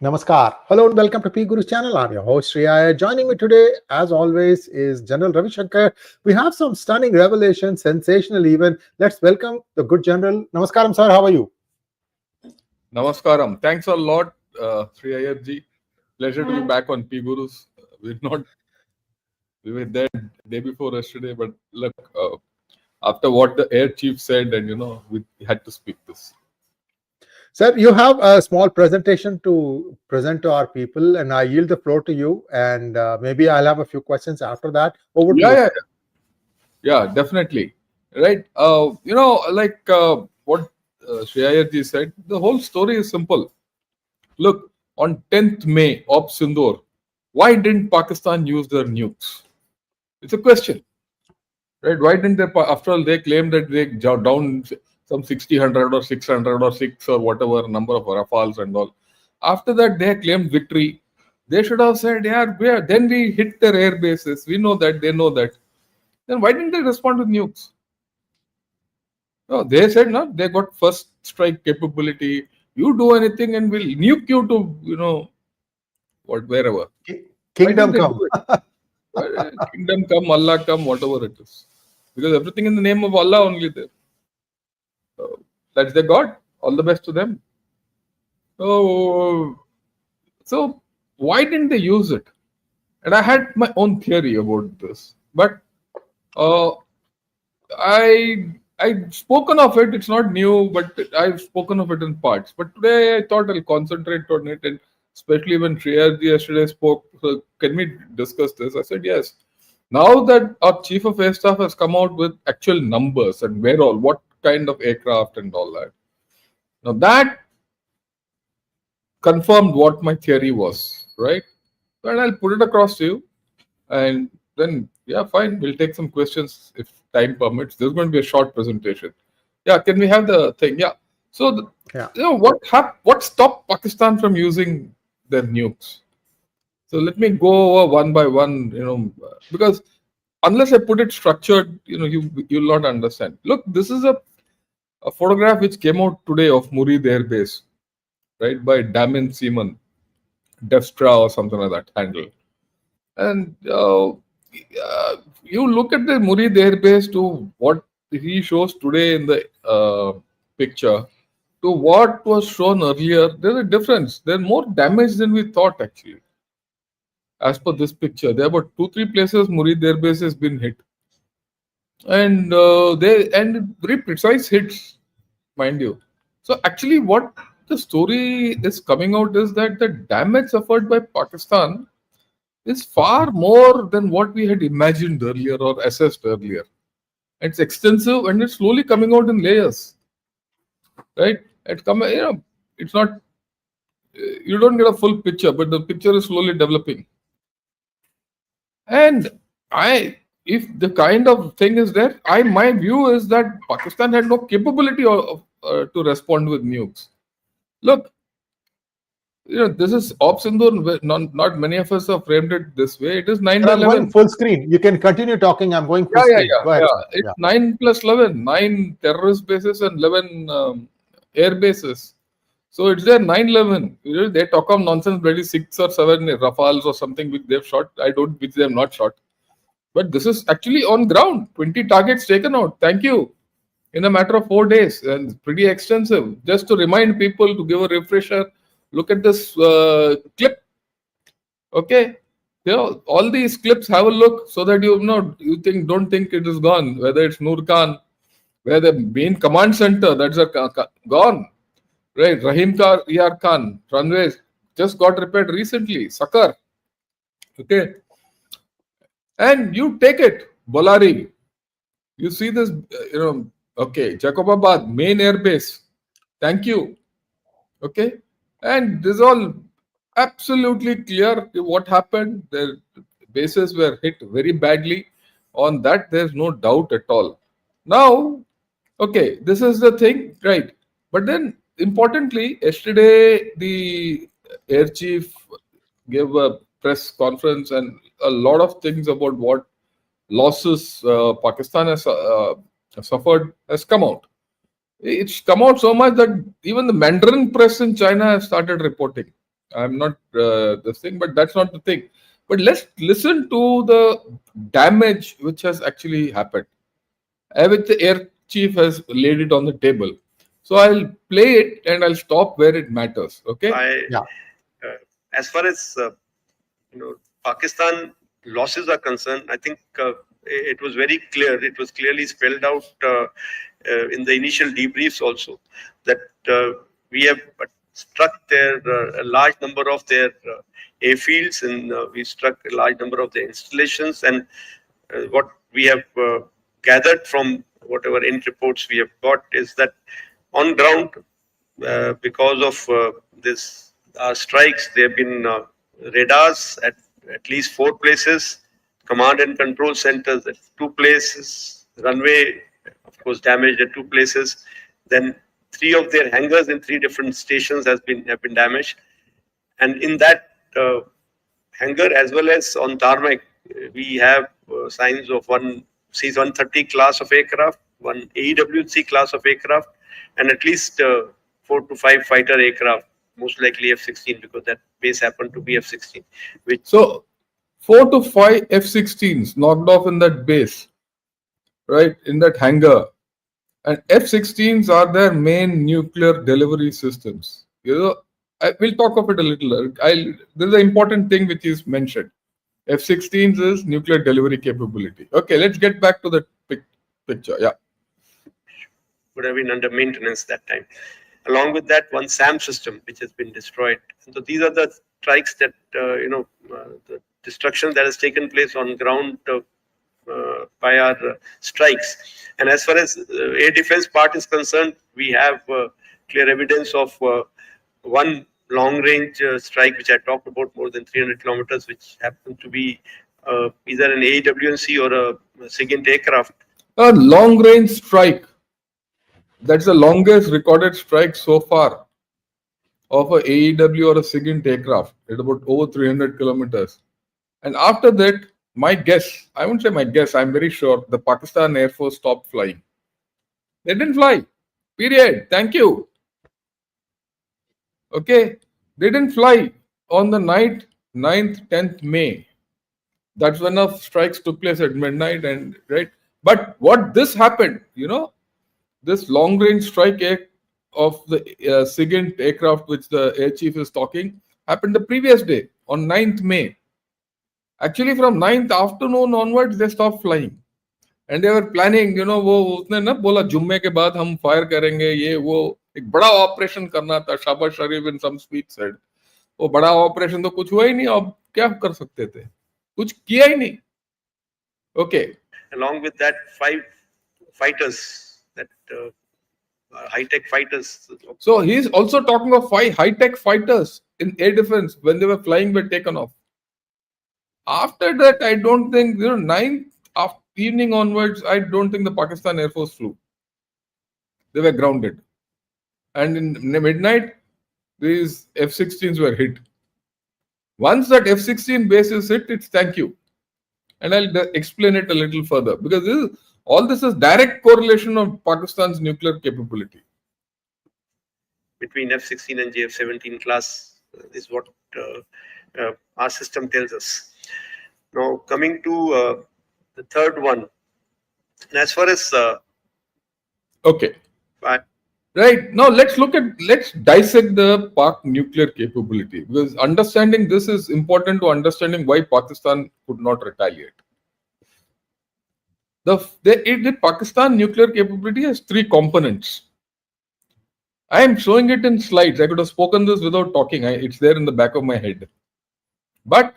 Namaskar. Hello and welcome to PGurus channel. I'm your host 𝗏𝙭. Joining me today, as always, is General Ravi Shankar. We have some stunning revelations, sensational even. Let's welcome the good General. Namaskaram, sir. How are you? Namaskaram. Thanks a lot, 𝗏𝙗𝗙𝗥𝗘𝗦. Pleasure to be back on PGurus. We were there day before yesterday, but look, after what the air chief said, and we had to speak this. Sir, you have a small presentation to present to our people, and I yield the floor to you. And maybe I'll have a few questions after that. Over to you. Yeah, definitely. Right. What 𝗏𝙗𝗙𝗥𝗘𝗦 said, the whole story is simple. Look, on 10th May, Op Sindoor, why didn't Pakistan use their nukes? It's a question. Right? Why didn't they, after all, they claimed that they down some 60, 100 or 600 or 6 or whatever number of Rafales and all. After that, they claimed victory. They should have said, then we hit their air bases. We know that, they know that. Then why didn't they respond with nukes? No, they said, no, they got first strike capability. You do anything and we'll nuke you to, wherever. Kingdom come. Kingdom come, Allah come, whatever it is. Because everything in the name of Allah only there. That's their God. All the best to them. So why didn't they use it? And I had my own theory about this. But I've spoken of it. It's not new, but I've spoken of it in parts. But today I thought I'll concentrate on it, and especially when 𝗏𝙗𝗙𝗥𝗘𝗦 yesterday spoke, so can we discuss this? I said yes. Now that our Chief of Air Staff has come out with actual numbers and what kind of aircraft and all that. Now that confirmed what my theory was, right? And I'll put it across to you, and then fine, we'll take some questions if time permits. There's going to be a short presentation. Can we have the thing? So what stopped Pakistan from using their nukes? So let me go over one by one, because unless I put it structured, you'll not understand. Look, this is a photograph which came out today of Murid Air Base, right, by Damon Seaman, Defstra or something like that handle. And you look at the Murid Air Base to what he shows today in the picture to what was shown earlier. There's a difference. There's more damage than we thought actually. As per this picture, there were 2-3 places Murid Air Base has been hit. And very precise hits, mind you. So actually what the story is coming out is that the damage suffered by Pakistan is far more than what we had imagined earlier or assessed earlier. It's extensive and it's slowly coming out in layers. Right? It's not, you don't get a full picture, but the picture is slowly developing. And if the kind of thing is there, my view is that Pakistan had no capability to respond with nukes. Look, this is Op Sindoor. Not many of us have framed it this way. It is 9 by 11. I'm going full screen. You can continue talking. I'm going full screen. Go ahead. It's 9 plus 11. 9 terrorist bases and 11 air bases. So it's there 9/11. They talk of nonsense, bloody 6 or 7 Rafales or something which they've shot. Which they have not shot. But this is actually on ground. 20 targets taken out. Thank you. In a matter of 4 days. And pretty extensive. Just to remind people, to give a refresher, look at this clip. Okay. All these clips, have a look so that don't think it is gone. Whether it's Noor Khan, where the main command center, that's gone. Right, Rahim Yar Khan, runways just got repaired recently. Shankar. Okay. And you take it, Bolari. You see this, okay, Jacobabad, main air base. Thank you. Okay. And this is all absolutely clear what happened. The bases were hit very badly. On that, there's no doubt at all. Now, okay, this is the thing, right? But then, importantly, yesterday the air chief gave a press conference and a lot of things about what losses Pakistan has suffered has come out. It's come out so much that even the Mandarin press in China has started reporting. I'm not this thing, but that's not the thing. But let's listen to the damage which has actually happened. Which the air chief has laid it on the table. So I'll play it and I'll stop where it matters. Okay. Yeah. As far as Pakistan losses are concerned, I think it was very clear. It was clearly spelled out in the initial debriefs also that we have struck their a large number of their airfields, and we struck a large number of their installations. And what we have gathered from whatever end reports we have got is that on ground, because of this strikes, there have been radars at least 4 places, command and control centers at 2 places, runway, of course, damaged at 2 places. Then 3 of their hangars in 3 different stations have been damaged. And in that hangar, as well as on tarmac, we have signs of one C-130 class of aircraft, one AEWC class of aircraft, and at least 4 to 5 fighter aircraft, most likely F-16, because that base happened to be F-16. So 4 to 5 F-16s knocked off in that base, right, in that hangar. And F-16s are their main nuclear delivery systems. We'll talk of it a little. There's an important thing which is mentioned. F-16s is nuclear delivery capability. Okay, let's get back to the picture. Yeah. Would have been under maintenance that time. Along with that, one SAM system which has been destroyed. So these are the strikes that the destruction that has taken place on ground by our strikes. And as far as air defense part is concerned, we have clear evidence of one long-range strike which I talked about, more than 300 kilometers, which happened to be either an AWNC or a SIGINT aircraft. A long-range strike. That's the longest recorded strike so far of a AEW or a SIGINT aircraft at about over 300 kilometers. And after that, my guess, I won't say my guess, I'm very sure the Pakistan Air Force stopped flying. They didn't fly. Period. Thank you. Okay. They didn't fly on the night 9th, 10th May. That's when the strikes took place at midnight, and right. But what this happened, this long-range strike of the SIGINT aircraft, which the air chief is talking, happened the previous day on 9th May. Actually, from 9th afternoon onwards, they stopped flying. And they were planning, वो उसने ना बोला जुम्मे के बाद हम fire करेंगे, ये वो एक बड़ा ऑपरेशन करना था. शाबाश शरीफ in some speech said, वो बड़ा ऑपरेशन तो कुछ हुआ ही नहीं, अब क्या कर सकते थे, कुछ किया ही नहीं. Okay. Along with that, 5 fighters, that high-tech fighters. So he's also talking of 5 high-tech fighters in air defense when they were flying were taken off. After that, I don't think, 9th evening onwards, I don't think the Pakistan Air Force flew. They were grounded. And in midnight, these F-16s were hit. Once that F-16 base is hit, it's thank you. And I'll explain it a little further, because all this is direct correlation of Pakistan's nuclear capability. Between F-16 and JF-17 class is what our system tells us. Now, coming to the third one, and as far as okay, right now let's dissect the Pak nuclear capability, because understanding this is important to understanding why Pakistan could not retaliate. The Pakistan nuclear capability has 3 components. I am showing it in slides. I could have spoken this without talking. It's there in the back of my head. But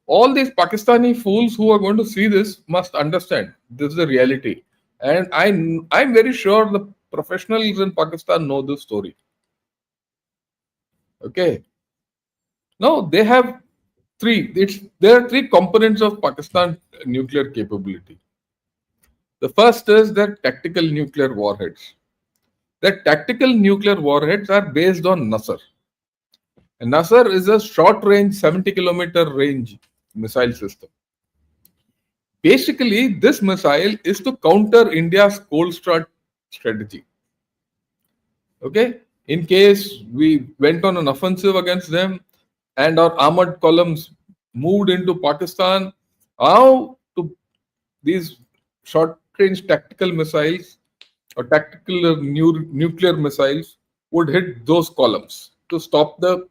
all these Pakistani fools who are going to see this must understand this is the reality. And I'm very sure the professionals in Pakistan know this story. Okay. Now they have 3. There are 3 components of Pakistan nuclear capability. The first is their tactical nuclear warheads. The tactical nuclear warheads are based on NASR. And NASR is a short-range, 70-kilometer range missile system. Basically, this missile is to counter India's cold start strategy. Okay? In case we went on an offensive against them, and our armored columns moved into Pakistan, how to these short-range tactical missiles or tactical nuclear missiles would hit those columns to stop the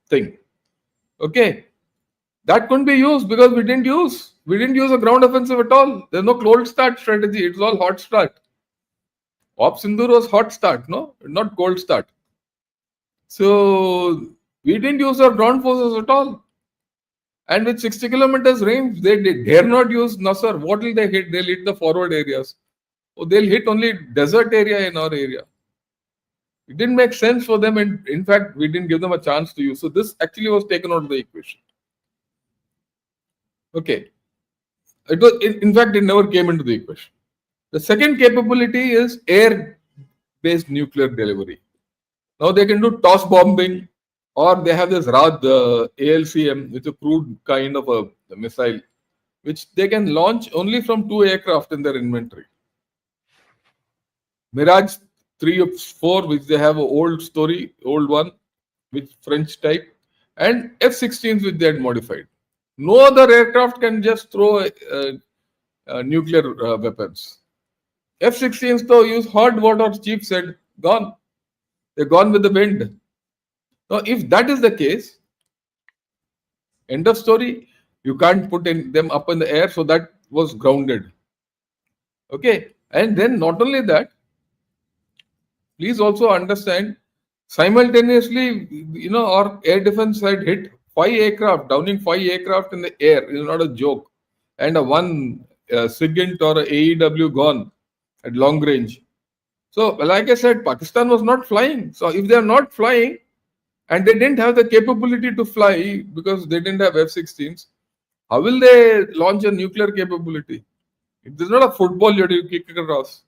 thing. Okay, that couldn't be used because we didn't use a ground offensive at all. There's no cold start strategy. It's all hot start. Sindoor was hot start, no, not cold start. So we didn't use our ground forces at all. And with 60 kilometers range, they dare not use Nasser. What will they hit? They'll hit the forward areas. Oh, they'll hit only desert area in our area. It didn't make sense for them, and in fact, we didn't give them a chance to use. So this actually was taken out of the equation. Okay. In fact, it never came into the equation. The second capability is air-based nuclear delivery. Now they can do toss bombing, or they have this RAD, ALCM, which is a crude kind of a missile, which they can launch only from 2 aircraft in their inventory. Mirage 3 or 4, which they have an old one, which French type, and F-16s, which they had modified. No other aircraft can just throw nuclear weapons. F-16s though use hot water, chief said, gone. They're gone with the wind. Now, if that is the case, end of story, you can't put them up in the air, so that was grounded. Okay, and then not only that, please also understand, simultaneously, our air defense had hit 5 aircraft, downing 5 aircraft in the air. It's not a joke. And one SIGINT or a AEW gone at long range. So, like I said, Pakistan was not flying. So, if they are not flying and they didn't have the capability to fly because they didn't have F-16s, how will they launch a nuclear capability? It is not a football you have to kick across.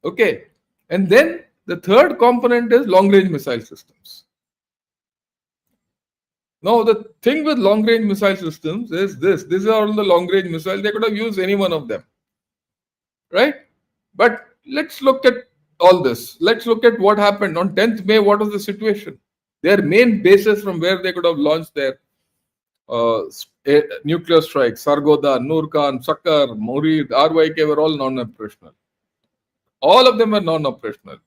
Okay. And then the third component is long-range missile systems. Now, the thing with long-range missile systems is this. These are all the long-range missiles. They could have used any one of them. Right? But let's look at all this. Let's look at what happened. On 10th May, what was the situation? Their main bases from where they could have launched their nuclear strikes, Sargodha, Nurkan, Shankar, Murid, RYK were all non-operational. All of them were non-operational.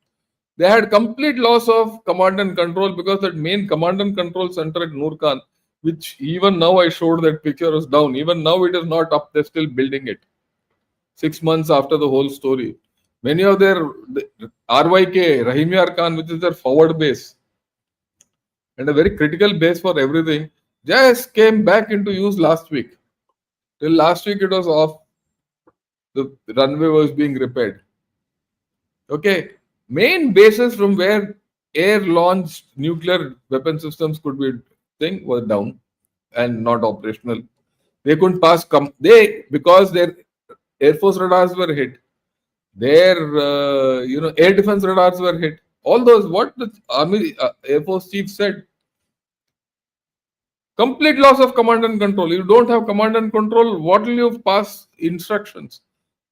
They had complete loss of command and control because that main command and control center at Nurkan, which even now I showed that picture, is down. Even now it is not up. They're still building it. 6 months after the whole story. Many of their RYK, Rahim Yar Khan, which is their forward base and a very critical base for everything, just came back into use last week. Till last week it was off. The runway was being repaired. Okay. Main bases from where air-launched nuclear weapon systems could be thing were down and not operational. They couldn't pass. Because their Air Force radars were hit. Their air defense radars were hit. All those, what the Army Air Force chief said. Complete loss of command and control. You don't have command and control. What will you pass instructions?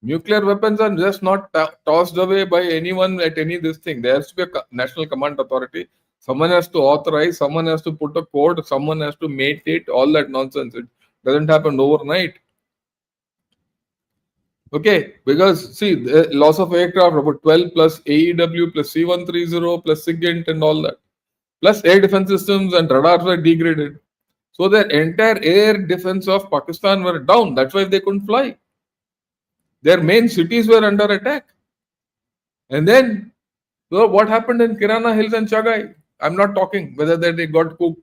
Nuclear weapons are just not tossed away by anyone at any this thing. There has to be a national command authority. Someone has to authorize. Someone has to put a code. Someone has to mate it. All that nonsense. It doesn't happen overnight. Okay, because see, the loss of aircraft about 12 plus AEW plus C-130 plus SIGINT and all that. Plus air defense systems and radars were degraded. So the entire air defense of Pakistan were down. That's why they couldn't fly. Their main cities were under attack. And then, so what happened in Kirana Hills and Chagai? I'm not talking whether they got cooked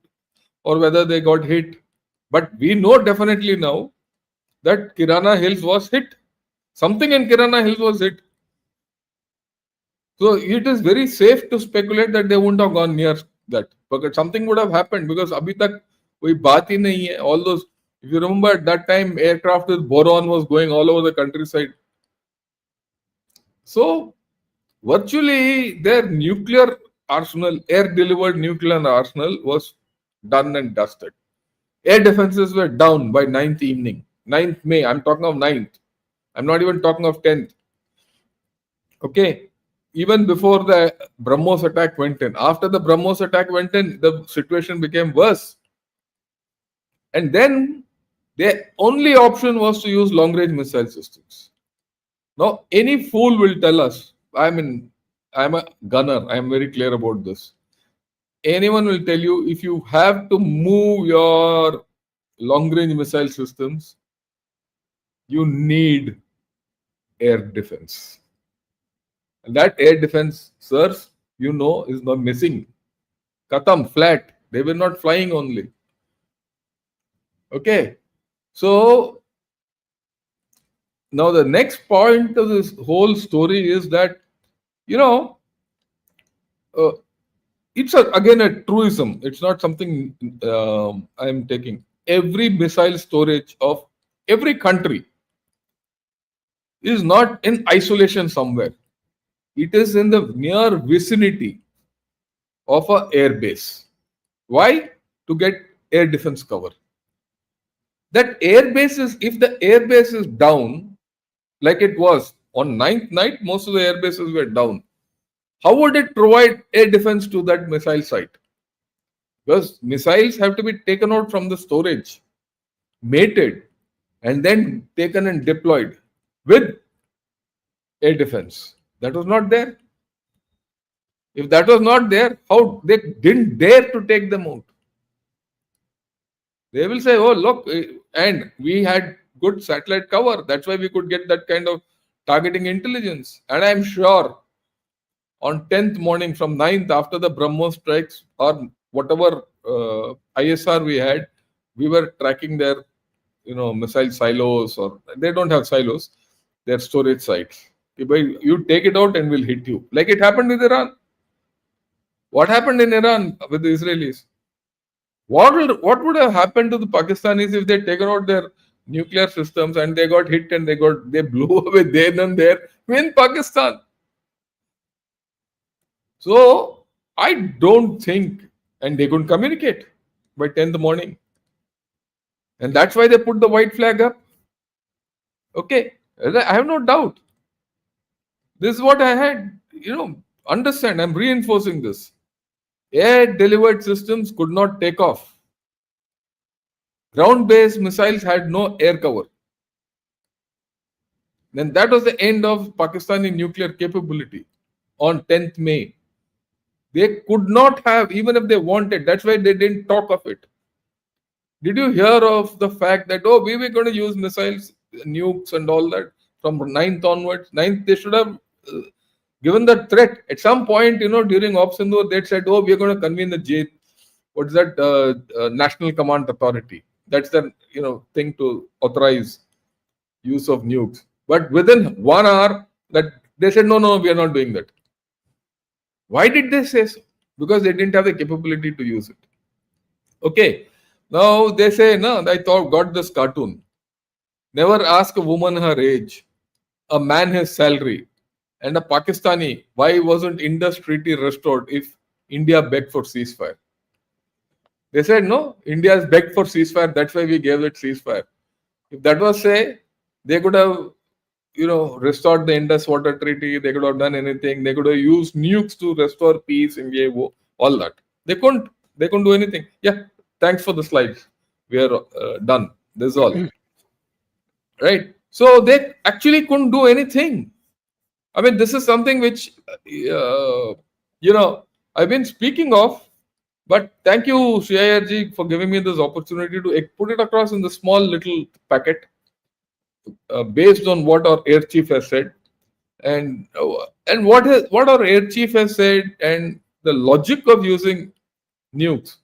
or whether they got hit. But we know definitely now that Kirana Hills was hit. Something in Kirana Hills was hit. So it is very safe to speculate that they wouldn't have gone near that. Because something would have happened because abhi tak koi baat hi nahi hai. All those, if you remember at that time, aircraft with boron was going all over the countryside. So virtually their nuclear arsenal, air-delivered nuclear arsenal was done and dusted. Air defenses were down by 9th May. I'm talking of 9th. I'm not even talking of 10th. Okay. even before the BrahMos attack went in. After the BrahMos attack went in, the situation became worse. And then the only option was to use long-range missile systems. Now, any fool will tell us, I'm a gunner, I'm very clear about this. Anyone will tell you, if you have to move your long-range missile systems, you need air defense. And that air defense, sirs, you know, is not missing. Katam, flat. They were not flying only. Okay. So, now the next point of this whole story is that, you know, it's again a truism. It's not something I'm taking. Every missile storage of every country is not in isolation somewhere. It is in the near vicinity of an air base. Why? To get air defense cover. That air base is, if the air base is down, like it was on 9th night, most of the air bases were down. How would it provide air defense to that missile site? Because missiles have to be taken out from the storage, mated, and then taken and deployed with air defense. That was not there. If that was not there, how they didn't dare to take them out? They will say, oh, look, and we had good satellite cover. That's why we could get that kind of targeting intelligence. And I'm sure on 10th morning from 9th, after the BrahMos strikes or whatever ISR we had, we were tracking their, missile silos, or they don't have silos, their storage sites. You take it out and we'll hit you. Like it happened with Iran. What happened in Iran with the Israelis? What would have happened to the Pakistanis if they'd taken out their nuclear systems and they got hit and they blew away then and there in Pakistan? So I don't think, and they couldn't communicate by 10 in the morning. And that's why they put the white flag up. Okay, I have no doubt. This is what I had, understand, I'm reinforcing this. Air-delivered systems could not take off. Ground-based missiles had no air cover. Then that was the end of Pakistani nuclear capability on 10th May. They could not have, even if they wanted. That's why they didn't talk of it. Did you hear of the fact that, we were going to use missiles, nukes and all that from 9th onwards? 9th, they should have given that threat. At some point, during Op Sindoor, they said, we are going to convene the National Command Authority. That's the, thing to authorize use of nukes. But within 1 hour, that they said, no, we are not doing that. Why did they say so? Because they didn't have the capability to use it. Okay. Now they say, no, I got this cartoon. Never ask a woman her age, a man his salary, and a Pakistani, why wasn't Indus Treaty restored if India begged for ceasefire? They said, no, India has begged for ceasefire, that's why we gave it ceasefire. If that was say, they could have, restored the Indus Water Treaty, they could have done anything, they could have used nukes to restore peace in Yevo, all that. They couldn't do anything. Yeah, thanks for the slides. We are done. This is all. Right? So they actually couldn't do anything. I mean, this is something which, I've been speaking of, but thank you, 𝗏𝗏𝗙𝗏, for giving me this opportunity to put it across in the small little packet based on what our air chief has said and what our air chief has said and the logic of using nukes,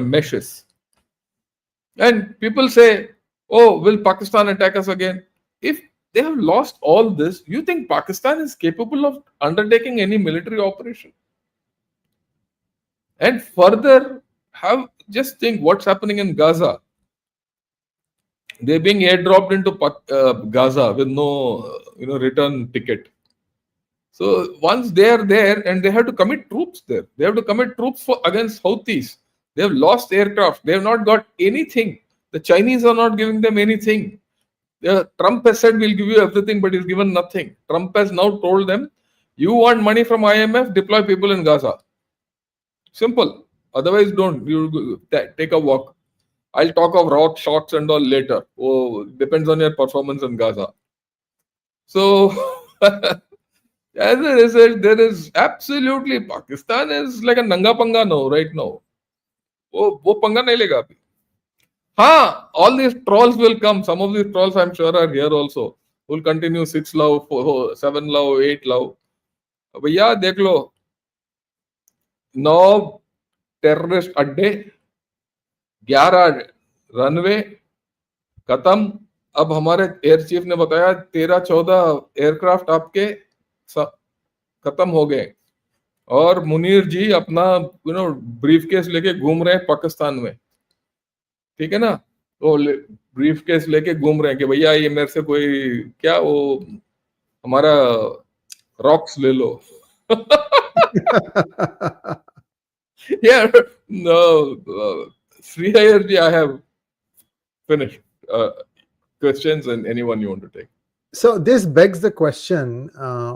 meshes. And people say, will Pakistan attack us again? If they have lost all this, you think Pakistan is capable of undertaking any military operation? And further, just think what's happening in Gaza. They're being airdropped into Gaza with no, return ticket. So once they are there, and they have to commit troops there. They have to commit troops against Houthis. They have lost aircraft. They have not got anything. The Chinese are not giving them anything. Trump has said we'll give you everything, but he's given nothing. Trump has now told them You want money from IMF? Deploy people in Gaza. Simple. Otherwise, don't. You take a walk. I'll talk of rock shots and all later. Oh, depends on your performance in Gaza. So, as a result, there is absolutely Pakistan is like a nanga panga now, right now. वो पंगा नहीं लेगा अभी. हाँ, all these trolls will come. Some of these trolls, I'm sure, are here also. Will continue 6 love, 7 love, 8 love. भैया देख लो, 9 terrorist अड्डे, 11 runway खत्म. अब हमारे एयर चीफ ने बताया 13-14 एयरक्राफ्ट आपके खत्म हो गए. और मुनीर जी अपना ब्रीफ केस लेके घूम रहे हैं पाकिस्तान में. ठीक है ना, तो ब्रीफ केस लेके घूम रहे हैं कि भैया ये मेरे से कोई क्या वो हमारा रॉक्स ले लो. Yeah, no, Sri Ayerji, I have finished. Questions and anyone you want to take. So this begs the question: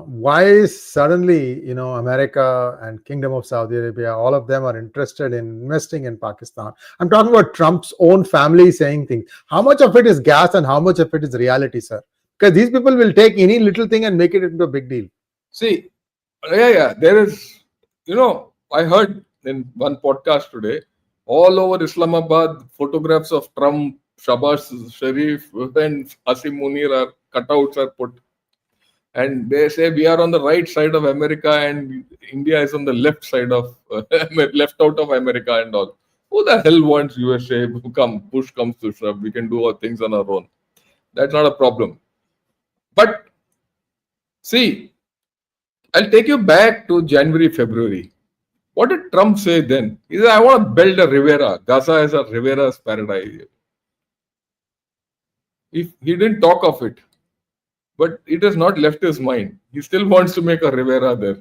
why suddenly, America and Kingdom of Saudi Arabia, all of them are interested in investing in Pakistan? I'm talking about Trump's own family saying things. How much of it is gas and how much of it is reality, sir? Because these people will take any little thing and make it into a big deal. See, yeah, there is, I heard in one podcast today, all over Islamabad, photographs of Trump, Shahbaz Sharif, and Asim Munir are cutouts are put. And they say we are on the right side of America and India is on the left side of, left out of America and all. Who the hell wants USA? Push comes to shove. We can do our things on our own. That's not a problem. But see, I'll take you back to January, February. What did Trump say then? He said, I want to build a Rivera. Gaza is a Rivera's paradise. If he didn't talk of it, but it has not left his mind. He still wants to make a Rivera there.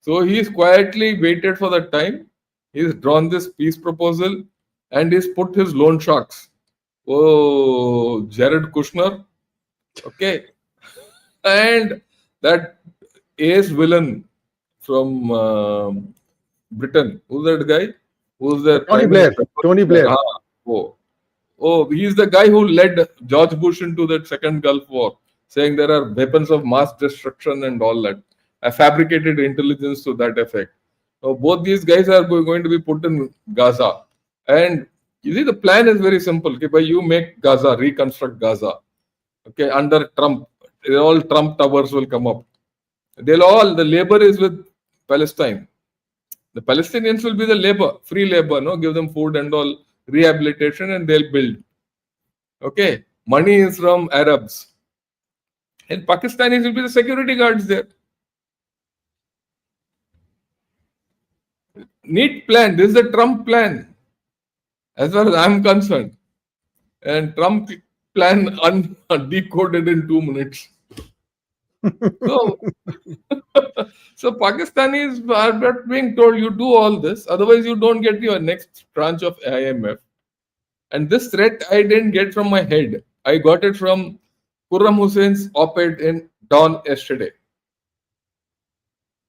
So he's quietly waited for the time. He's drawn this peace proposal and he's put his loan sharks. Oh, Jared Kushner. Okay. And that ace villain from Britain. Who's that guy? Who's that? Tony Blair. Tony Blair. Oh, he's the guy who led George Bush into that second Gulf War, saying there are weapons of mass destruction and all that. I fabricated intelligence to that effect. So both these guys are going to be put in Gaza. And you see, the plan is very simple. Okay, by you make Gaza, reconstruct Gaza. Okay, under Trump, all Trump towers will come up. The labor is with Palestine. The Palestinians will be the labor, free labor, give them food and all, rehabilitation, and they'll build. Okay, money is from Arabs. And Pakistanis will be the security guards there. Neat plan. This is the Trump plan, as far as I'm concerned. And Trump plan decoded in 2 minutes. So Pakistanis are not being told you do all this, otherwise you don't get your next tranche of IMF. And this threat I didn't get from my head. I got it from Khurram Hussein's op-ed in Dawn yesterday.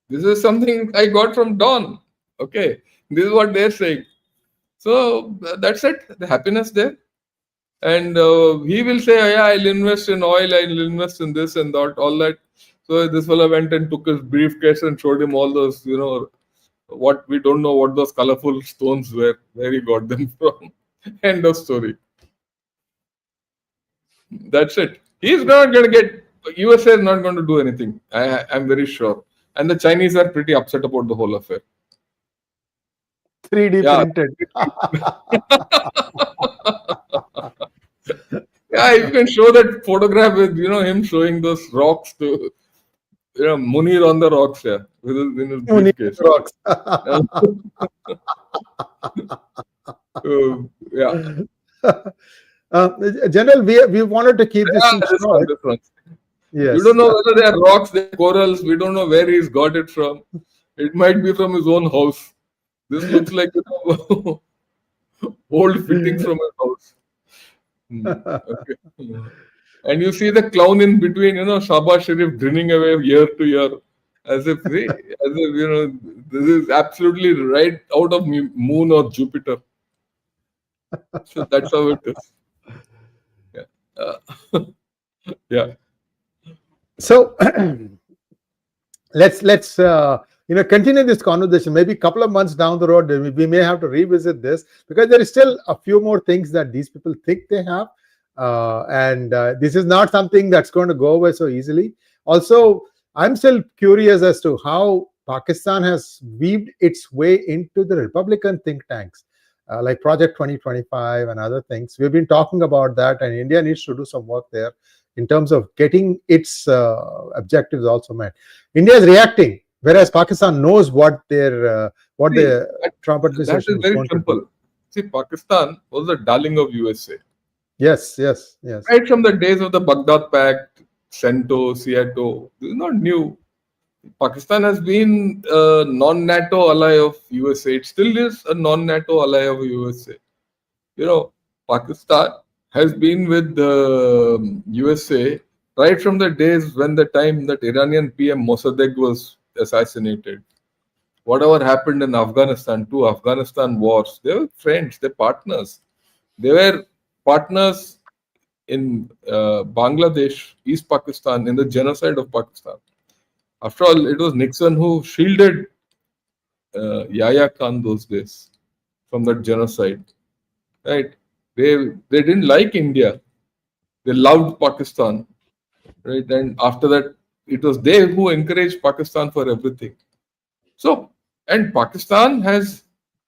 This is something I got from Dawn. Okay, this is what they're saying. So that's it. The happiness there. And he will say, yeah, I'll invest in oil, I'll invest in this and that, all that. So this fellow went and took his briefcase and showed him all those, what we don't know what those colorful stones were, where he got them from. End of story. That's it. He's not going to get, USA is not going to do anything. I'm very sure. And the Chinese are pretty upset about the whole affair. 3D printed. Yeah, you can show that photograph with, him showing those rocks to, Munir on the rocks, yeah, with his briefcase. Rocks. General, we wanted to keep this short. Yes. We don't know whether they are rocks, they are corals. We don't know where he's got it from. It might be from his own house. This looks like old fittings from his house. Okay. And you see the clown in between, Shahbaz Sharif grinning away year to year. As if, see, as if, this is absolutely right out of Moon or Jupiter. So that's how it is. Yeah. Yeah. So let's continue this conversation. Maybe a couple of months down the road, we may have to revisit this, because there is still a few more things that these people think they have, and this is not something that's going to go away so easily. Also, I'm still curious as to how Pakistan has weaved its way into the Republican think tanks, like Project 2025 and other things. We've been talking about that, and India needs to do some work there in terms of getting its objectives also met. India is reacting, whereas Pakistan knows what the Trump administration is very simple. See, Pakistan was the darling of USA. Yes. Right from the days of the Baghdad Pact, CENTO, SEATO, this is not new. Pakistan has been a non-NATO ally of USA. It still is a non-NATO ally of USA. Pakistan has been with the USA right from the days when the time that Iranian PM Mossadegh was assassinated. Whatever happened in Afghanistan, 2 Afghanistan wars, they were friends, they were partners. They were partners in Bangladesh, East Pakistan, in the genocide of Pakistan. After all, it was Nixon who shielded Yahya Khan those days from that genocide. Right? They didn't like India. They loved Pakistan. Right? And after that, it was they who encouraged Pakistan for everything. So, and Pakistan has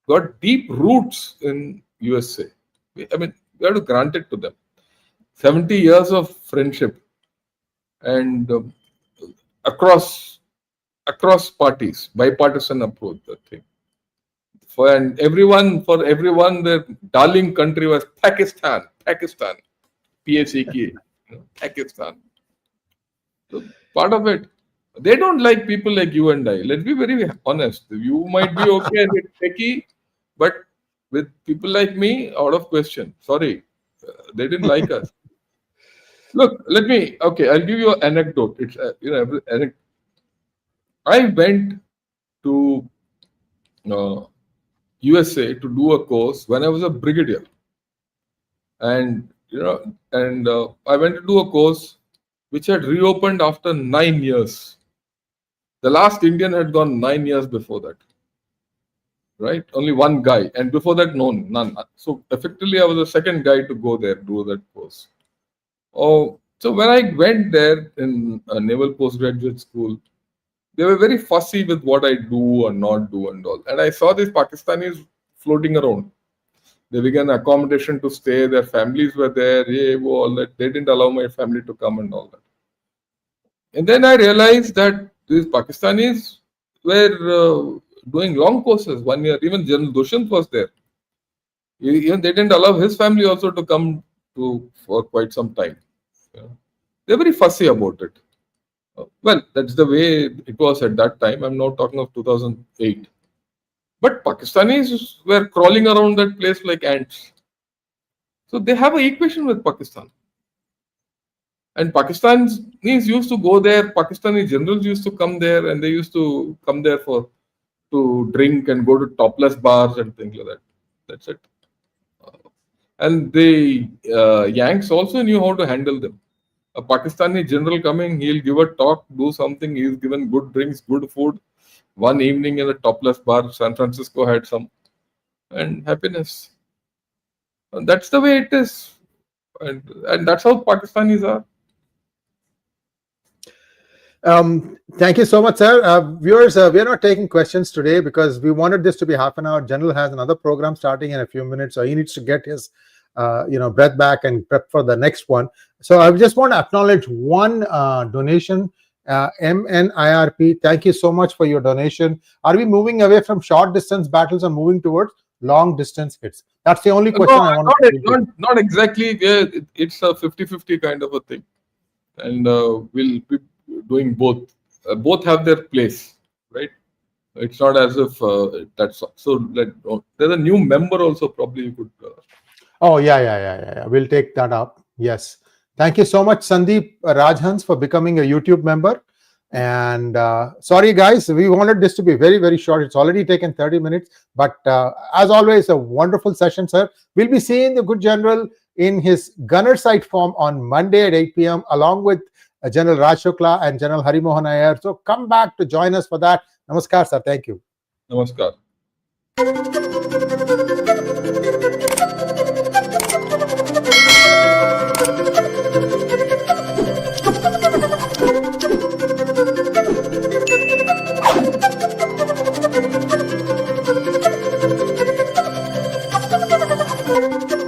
got deep roots in USA. I mean, we have to grant it to them. 70 years of friendship, and across parties, bipartisan approach. That thing. For everyone, their darling country was Pakistan, 𝗥𝗘𝗙𝗘𝗥𝗘𝗡, Pakistan. So part of it. They don't like people like you and I. Let's be very honest. You might be okay with techie, but with people like me, out of question. Sorry, they didn't like us. Look, I'll give you an anecdote. It's I went to USA to do a course when I was a brigadier, and I went to do a course which had reopened after 9 years. The last Indian had gone 9 years before that. Right? Only one guy. And before that, none. So effectively, I was the second guy to go there, do that course. So when I went there in a naval postgraduate school, they were very fussy with what I do or not do and all. And I saw these Pakistanis floating around. They began accommodation to stay. Their families were there. All that. They didn't allow my family to come and all that. And then I realized that these Pakistanis were doing long courses, 1 year. Even General Dushyant was there. Even they didn't allow his family also to come for quite some time. They're very fussy about it. Well, that's the way it was at that time. I'm now talking of 2008. But Pakistanis were crawling around that place like ants. So they have an equation with Pakistan. And Pakistanis used to go there. Pakistani generals used to come there, and they used to come there to drink and go to topless bars and things like that. That's it. And the Yanks also knew how to handle them. A Pakistani general coming, he'll give a talk, do something. He's given good drinks, good food. One evening in a topless bar, San Francisco had some, and happiness. And that's the way it is, and that's how Pakistanis are. Thank you so much, sir. Viewers, we are not taking questions today because we wanted this to be half an hour. General has another program starting in a few minutes, so he needs to get his breath back and prep for the next one. So I just want to acknowledge one donation. MNIRP, thank you so much for your donation. Are we moving away from short distance battles and moving towards long distance hits? That's the only question I want to not exactly. Yeah, it's a 50-50 kind of a thing, and we'll be doing both. Both have their place, right? It's not as if that's so. There's a new member also. Probably you could. Oh yeah. We'll take that up. Yes. Thank you so much, Sandeep Rajhans, for becoming a YouTube member. And sorry, guys, we wanted this to be very, very short. It's already taken 30 minutes. But as always, a wonderful session, sir. We'll be seeing the good general in his gunner site form on Monday at 8 p.m. along with General Raj Shukla and General Hari Mohan Iyer. So come back to join us for that. Namaskar, sir. Thank you. Namaskar. Thank you.